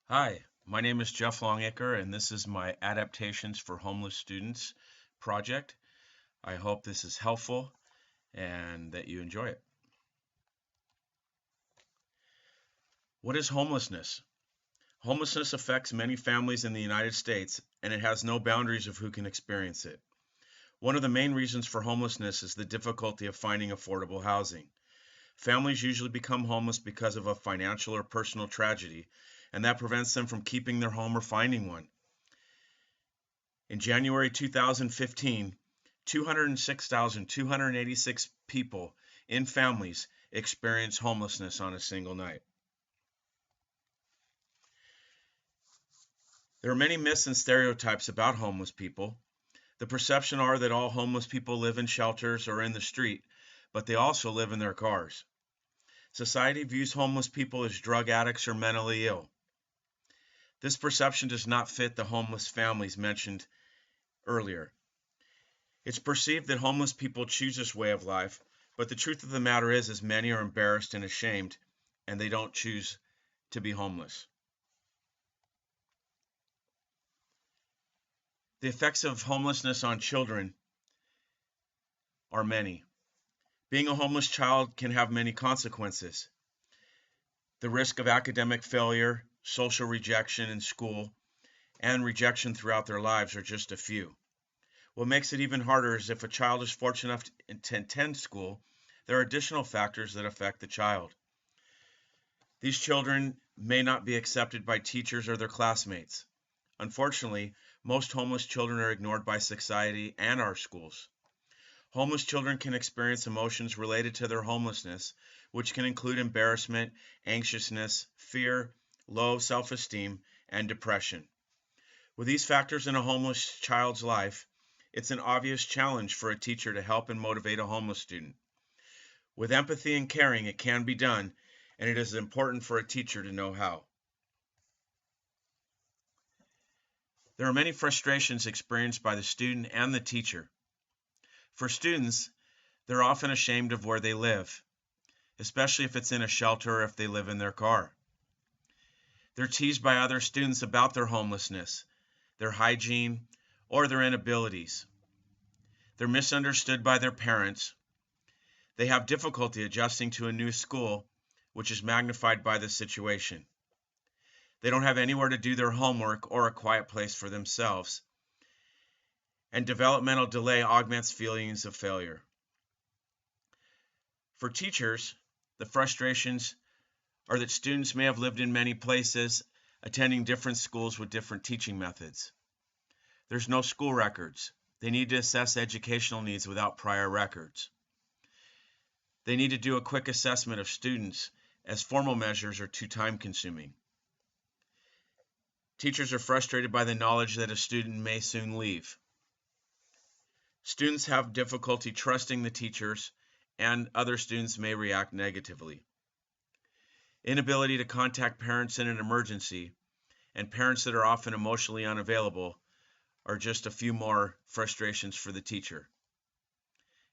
Hi, my name is Jeff Longacre, and this is my Adaptations for Homeless Students project. I hope this is helpful and that you enjoy it. What is homelessness? Homelessness affects many families in the United States, and it has no boundaries of who can experience it. One of the main reasons for homelessness is the difficulty of finding affordable housing. Families usually become homeless because of a financial or personal tragedy, and that prevents them from keeping their home or finding one. In January 2015, 206,286 people in families experienced homelessness on a single night. There are many myths and stereotypes about homeless people. The perception are that all homeless people live in shelters or in the street, but they also live in their cars. Society views homeless people as drug addicts or mentally ill. This perception does not fit the homeless families mentioned earlier. It's perceived that homeless people choose this way of life, but the truth of the matter is many are embarrassed and ashamed, and they don't choose to be homeless. The effects of homelessness on children are many. Being a homeless child can have many consequences. The risk of academic failure, social rejection in school, and rejection throughout their lives are just a few. What makes it even harder is if a child is fortunate enough to attend school, there are additional factors that affect the child. These children may not be accepted by teachers or their classmates. Unfortunately, most homeless children are ignored by society and our schools. Homeless children can experience emotions related to their homelessness, which can include embarrassment, anxiousness, fear, low self esteem, and depression. With these factors in a homeless child's life, it's an obvious challenge for a teacher to help and motivate a homeless student. With empathy and caring, it can be done, and it is important for a teacher to know how. There are many frustrations experienced by the student and the teacher. For students, they're often ashamed of where they live, especially if it's in a shelter or if they live in their car. They're teased by other students about their homelessness, their hygiene, or their inabilities. They're misunderstood by their parents. They have difficulty adjusting to a new school, which is magnified by the situation. They don't have anywhere to do their homework or a quiet place for themselves. And developmental delay augments feelings of failure. For teachers, the frustrations are that students may have lived in many places, attending different schools with different teaching methods. There's no school records. They need to assess educational needs without prior records. They need to do a quick assessment of students, as formal measures are too time consuming. Teachers are frustrated by the knowledge that a student may soon leave. Students have difficulty trusting the teachers, and other students may react negatively. Inability to contact parents in an emergency, and parents that are often emotionally unavailable are just a few more frustrations for the teacher.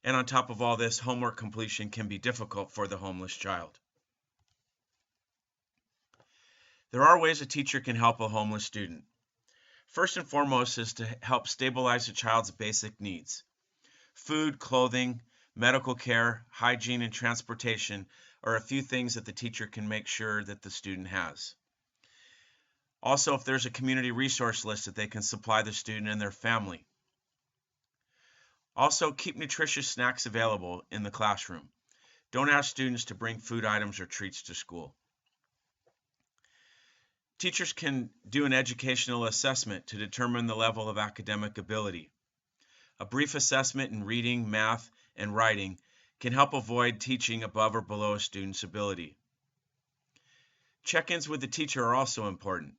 And on top of all this, homework completion can be difficult for the homeless child. There are ways a teacher can help a homeless student. First and foremost is to help stabilize the child's basic needs. Food, clothing, medical care, hygiene, and transportation are a few things that the teacher can make sure that the student has. Also, if there's a community resource list that they can supply the student and their family. Also, keep nutritious snacks available in the classroom. Don't ask students to bring food items or treats to school. Teachers can do an educational assessment to determine the level of academic ability. A brief assessment in reading, math, and writing can help avoid teaching above or below a student's ability. Check-ins with the teacher are also important.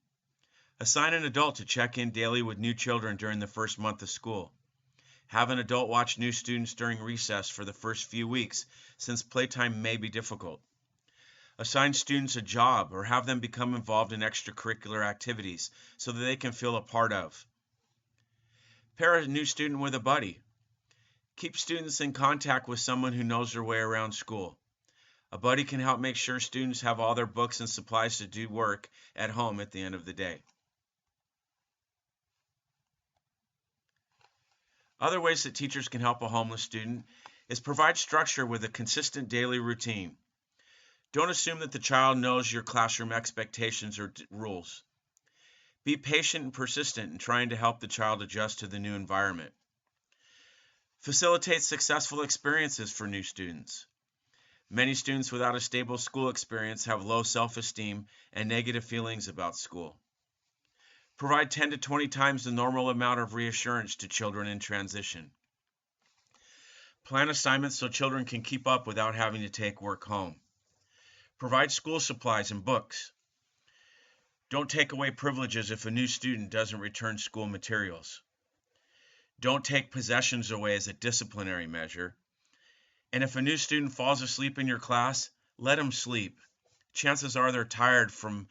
Assign an adult to check in daily with new children during the first month of school. Have an adult watch new students during recess for the first few weeks, since playtime may be difficult. Assign students a job or have them become involved in extracurricular activities so that they can feel a part of. Pair a new student with a buddy. Keep students in contact with someone who knows their way around school. A buddy can help make sure students have all their books and supplies to do work at home at the end of the day. Other ways that teachers can help a homeless student is provide structure with a consistent daily routine. Don't assume that the child knows your classroom expectations or rules. Be patient and persistent in trying to help the child adjust to the new environment. Facilitate successful experiences for new students. Many students without a stable school experience have low self-esteem and negative feelings about school. Provide 10 to 20 times the normal amount of reassurance to children in transition. Plan assignments so children can keep up without having to take work home. Provide school supplies and books. Don't take away privileges if a new student doesn't return school materials. Don't take possessions away as a disciplinary measure. And if a new student falls asleep in your class, let them sleep. Chances are they're tired from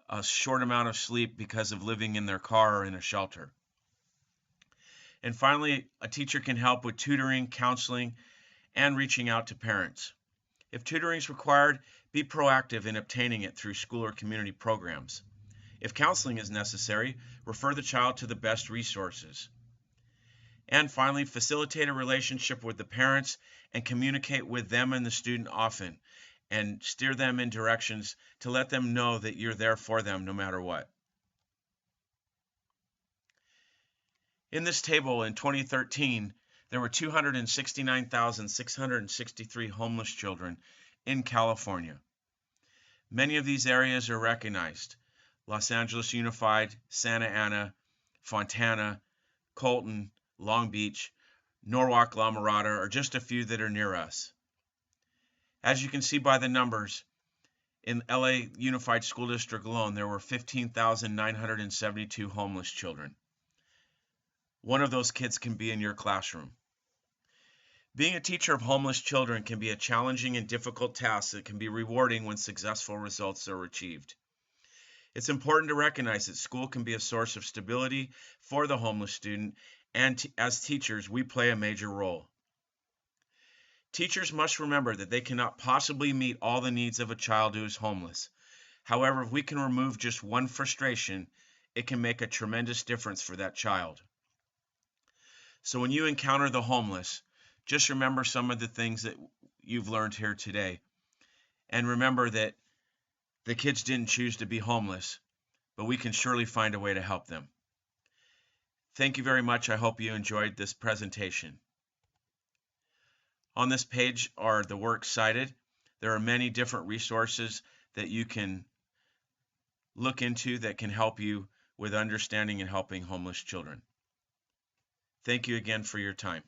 a short amount of sleep because of living in their car or in a shelter. And finally, a teacher can help with tutoring, counseling, and reaching out to parents. If tutoring is required, be proactive in obtaining it through school or community programs. If counseling is necessary, refer the child to the best resources. And finally, facilitate a relationship with the parents and communicate with them and the student often, and steer them in directions to let them know that you're there for them no matter what. In this table in 2013, there were 269,663 homeless children in California. Many of these areas are recognized: Los Angeles Unified, Santa Ana, Fontana, Colton, Long Beach, Norwalk, La Mirada are just a few that are near us. As you can see by the numbers, in LA Unified School District alone, there were 15,972 homeless children. One of those kids can be in your classroom. Being a teacher of homeless children can be a challenging and difficult task that can be rewarding when successful results are achieved. It's important to recognize that school can be a source of stability for the homeless student, and as teachers, we play a major role. Teachers must remember that they cannot possibly meet all the needs of a child who is homeless. However, if we can remove just one frustration, it can make a tremendous difference for that child. So when you encounter the homeless, just remember some of the things that you've learned here today. And remember that the kids didn't choose to be homeless, but we can surely find a way to help them. Thank you very much. I hope you enjoyed this presentation. On this page are the works cited. There are many different resources that you can look into that can help you with understanding and helping homeless children. Thank you again for your time.